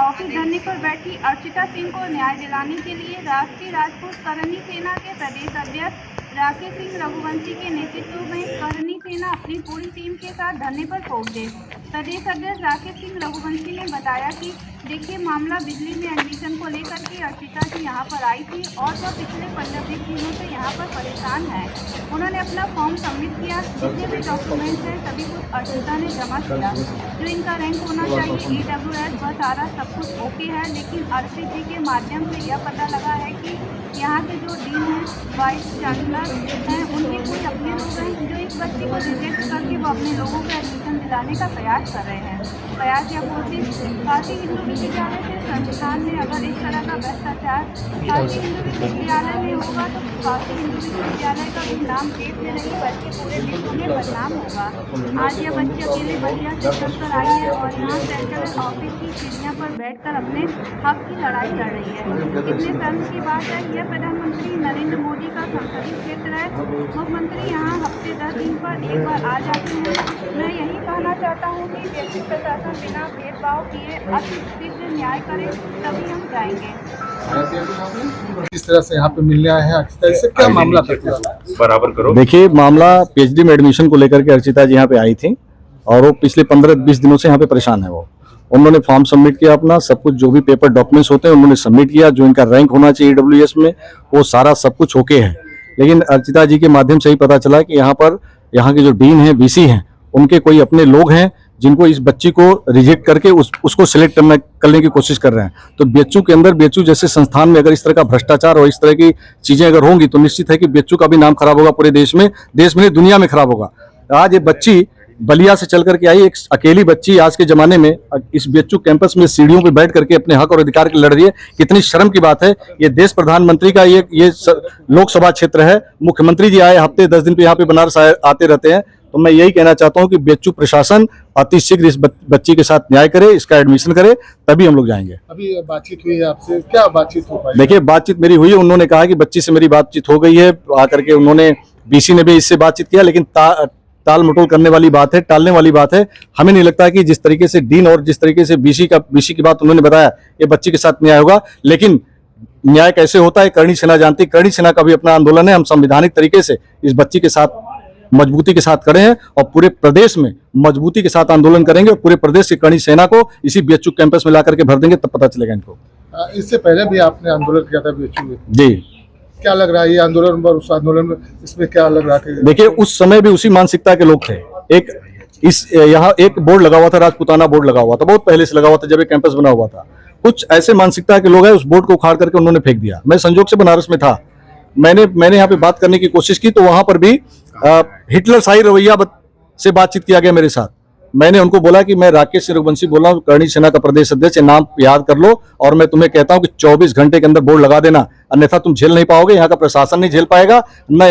Office धरने पर बैठी अर्चिता सिंह को न्याय दिलाने के लिए राष्ट्रीय राजपूत करनी सेना के प्रदेश अध्यक्ष राकेश सिंह रघुवंशी के नेतृत्व में करनी सेना अपनी पूरी टीम के साथ धरने पर पहुंचे। प्रदेश अध्यक्ष राकेश सिंह रघुवंशी ने बताया कि देखिए, मामला बिजली में एडमिशन को लेकर के अर्चिता जी यहाँ पर आई थी और वह पिछले 15-20 दिनों से यहाँ पर परेशान है। उन्होंने अपना फॉर्म सबमिट किया, जितने भी डॉक्यूमेंट्स हैं सभी कुछ अर्चिता ने जमा किया। जो इनका रैंक होना चाहिए EWS वह सारा सब कुछ ओके है, लेकिन अर्चित जी के माध्यम से यह पता लगा है कि यहाँ के जो डीन हैं, वाइस चांसलर हैं, उनके कोई अपने लोग हैं जो इस बच्चे को रिजेक्ट करके वो अपने लोगों को एडमिशन दिलाने का प्रयास कर रहे हैं। प्रयास या कोशिश काशी हिंदू विश्वविद्यालय से संस्थान में अगर इस तरह का भ्रष्टाचार काशी हिंदू विश्वविद्यालय में होगा तो काशी हिंदू विश्वविद्यालय का भी नाम देश में नहीं बल्कि पूरे विश्व में बदनाम होगा। आज यह बच्चे अकेले बलिया से चलकर आई है और यहाँ सेंट्रल ऑफिस की सीढ़ियाँ पर बैठकर अपने हक की लड़ाई लड़ रही है। कितने शर्म की बात है, यह प्रधानमंत्री नरेंद्र मोदी का संसदीय क्षेत्र है। मुख्यमंत्री यहाँ हफ्ते 10 दिन पर एक बार आ जाते हैं। मैं यही कहना चाहता हूँ कि व्यक्ति प्रशासन बिना भेदभाव किए अतिशीघ्र न्याय करें, तभी हम जाएंगे। किस तरह से यहाँ पे मिलने आए हैं अर्चिता, इससे क्या मामला था? बराबर करो। देखिए, मामला PhD में एडमिशन को लेकर के अर्चिता जी यहाँ पे आई थी और वो पिछले 15-20 दिनों से यहाँ पे परेशान है। वो उन्होंने फॉर्म सबमिट किया, अपना सब कुछ जो भी पेपर डॉक्यूमेंट्स होते हैं उन्होंने सबमिट किया। जो इनका रैंक होना चाहिए EWS में वो सारा सब कुछ ओके है। लेकिन अर्चिता जी के माध्यम से ही पता चला कि यहाँ पर यहाँ के जो डीन हैं, VC हैं, उनके कोई अपने लोग हैं जिनको इस बच्ची को रिजेक्ट करके उसको सिलेक्ट करने की कोशिश कर रहे हैं। तो BHU के अंदर, BHU जैसे संस्थान में अगर इस तरह का भ्रष्टाचार और इस तरह की चीजें अगर होंगी तो निश्चित है कि BHU का भी नाम खराब होगा, पूरे देश में नहीं दुनिया में खराब होगा। आज ये बच्ची बलिया से चल करके आई, एक अकेली बच्ची आज के जमाने में इस BHU कैंपस में सीढ़ियों पे बैठ करके अपने हक और अधिकार के लड़ रही है। कितनी शर्म की बात है। ये देश प्रधानमंत्री का ये लोकसभा क्षेत्र है। मुख्यमंत्री जी आए हफ्ते 10 दिन पे यहाँ पे बनारस आते रहते हैं। तो मैं यही कहना चाहता हूँ कि BHU प्रशासन अतिशीघ्र इस बच्ची के साथ न्याय करे, इसका एडमिशन करे, तभी हम लोग जाएंगे। अभी बातचीत हुई है आपसे, क्या बातचीत हो पाई? देखिए, बातचीत मेरी हुई है। उन्होंने कहा कि बच्ची से मेरी बातचीत हो गई है, आकर के उन्होंने BC ने भी इससे बातचीत किया, लेकिन टाल मटोल करने वाली बात है, टालने वाली बात है। हमें नहीं लगता कि जिस तरीके से डीन और जिस तरीके से BC की बात उन्होंने बताया, ये बच्ची के साथ न्याय होगा। लेकिन न्याय कैसे होता है करणी सेना जानती। करणी सेना का भी अपना आंदोलन है। हम संवैधानिक तरीके से इस बच्ची के साथ मजबूती के साथ खड़े हैं और पूरे प्रदेश में मजबूती के साथ आंदोलन करेंगे और पूरे प्रदेश की करणी सेना को इसी BHU कैंपस में ला करके भर देंगे, तब पता चलेगा इनको। इससे पहले भी आपने आंदोलन किया था BHU में जी। क्या लग रहा है ये आंदोलन और उस आंदोलन में, इसमें क्या लग रहा है? देखिए, उस समय भी उसी मानसिकता के लोग थे। यहाँ एक बोर्ड लगा हुआ था, राजपूताना बोर्ड लगा हुआ था, बहुत पहले से लगा हुआ था जब ये कैंपस बना हुआ था। कुछ ऐसे मानसिकता के लोग हैं, उस बोर्ड को उखाड़ करके उन्होंने फेंक दिया। मैं संजोग से बनारस में था, मैंने यहाँ पे बात करने की कोशिश की तो वहां पर भी हिटलर शाही रवैया से बातचीत किया गया मेरे साथ। मैंने उनको बोला कि मैं राकेश सिंह रघुवंशी बोल रहा हूँ, करणी सेना का प्रदेश अध्यक्ष, नाम याद कर लो और मैं तुम्हें कहता हूँ कि 24 घंटे के अंदर बोर्ड लगा देना, अन्यथा तुम झेल नहीं पाओगे। यहाँ का प्रशासन नहीं झेल पाएगा, न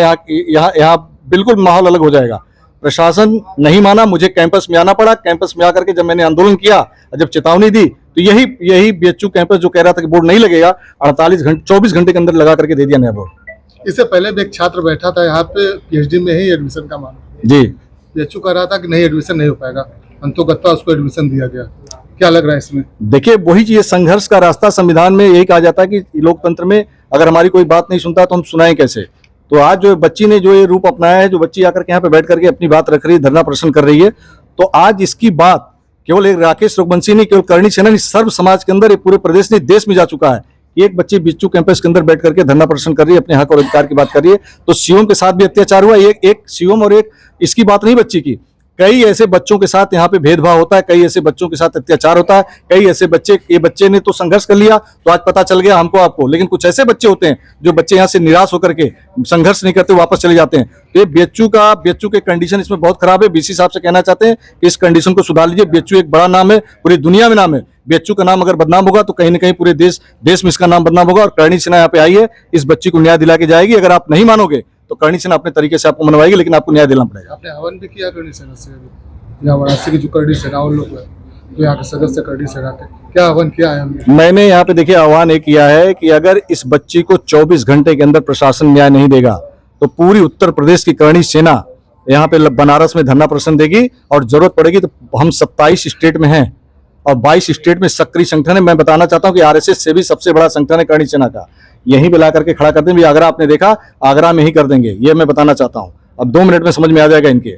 यहाँ बिल्कुल माहौल अलग हो जाएगा। प्रशासन नहीं माना, मुझे कैंपस में आना पड़ा। कैंपस में आकर के जब मैंने आंदोलन किया, जब चेतावनी दी, तो यही BHU कैंपस जो कह रहा था कि बोर्ड नहीं लगेगा, 24 घंटे के अंदर लगा करके दे दिया नया बोर्ड। इससे पहले भी एक छात्र बैठा था यहाँ पे PhD में ही एडमिशन का मामला जी। BHU कह रहा था कि नहीं एडमिशन नहीं हो पाएगा, अंतोगत्वा उसको एडमिशन दिया गया। क्या लग रहा है इसमें? देखिए, वही चीज, संघर्ष का रास्ता संविधान में यही कहा जाता है कि लोकतंत्र में अगर हमारी कोई बात नहीं सुनता तो हम सुनाएं कैसे। तो आज जो बच्ची ने जो ये रूप अपनाया है, जो बच्ची आकर के यहाँ पे बैठ करके अपनी बात रख रही है, धरना प्रदर्शन कर रही है, तो आज इसकी बात केवल एक राकेश रघुवंशी नहीं, केवल करणी सेना नहीं, सर्व समाज के अंदर, पूरे प्रदेश नहीं देश में जा चुका है। एक बच्ची BHU कैंपस के अंदर बैठ करके धरना प्रदर्शन कर रही है, अपने हक और अधिकार की बात कर रही है। तो सीओम के साथ भी अत्याचार हुआ। एक सीओम और एक इसकी बात नहीं बच्ची की, कई ऐसे बच्चों के साथ यहाँ पे भेदभाव होता है, कई ऐसे बच्चों के साथ अत्याचार होता है, कई ऐसे ये बच्चे ने तो संघर्ष कर लिया तो आज पता चल गया हमको आपको। लेकिन कुछ ऐसे बच्चे होते हैं जो बच्चे यहाँ से निराश होकर के संघर्ष नहीं करते, वापस चले जाते हैं। तो ये BHU के कंडीशन इसमें बहुत खराब है। BC साहब से कहना चाहते हैं कि इस कंडीशन को सुधार लीजिए। BHU एक बड़ा नाम है, पूरी दुनिया में नाम है। BHU का नाम अगर बदनाम होगा तो कहीं ना कहीं पूरे देश में इसका नाम बदनाम होगा। और करणी सेना यहाँ पे आई है, इस बच्ची को न्याय दिला के जाएगी। अगर आप नहीं मानोगे तो करणी सेना अपने तरीके से आपको मनवाएगी, लेकिन आपको न्याय दिलाना पड़ेगा। आपने हवन भी किया करणी सेना से? यहाँ वाराणसी की जो करणी सेना और लोग हैं, जो यहाँ के सदस्य करणी सेना के, क्या आह्वान किया है हमने? मैंने यहाँ पे देखिए आह्वान एक किया है कि अगर इस बच्ची को 24 घंटे के अंदर प्रशासन न्याय नहीं देगा तो पूरी उत्तर प्रदेश की करणी सेना यहाँ पे बनारस में धरना प्रदर्शन देगी और जरूरत पड़ेगी तो हम 27 स्टेट में हैं और 22 स्टेट में सक्रिय संगठन है। मैं बताना चाहता हूं कि आरएसएस से भी सबसे बड़ा संगठन है करणी सेना का। यहीं पे ला करके खड़ा कर देंगे। आगरा आपने देखा, आगरा में ही कर देंगे, ये मैं बताना चाहता हूं। अब 2 मिनट में समझ में आ जाएगा इनके।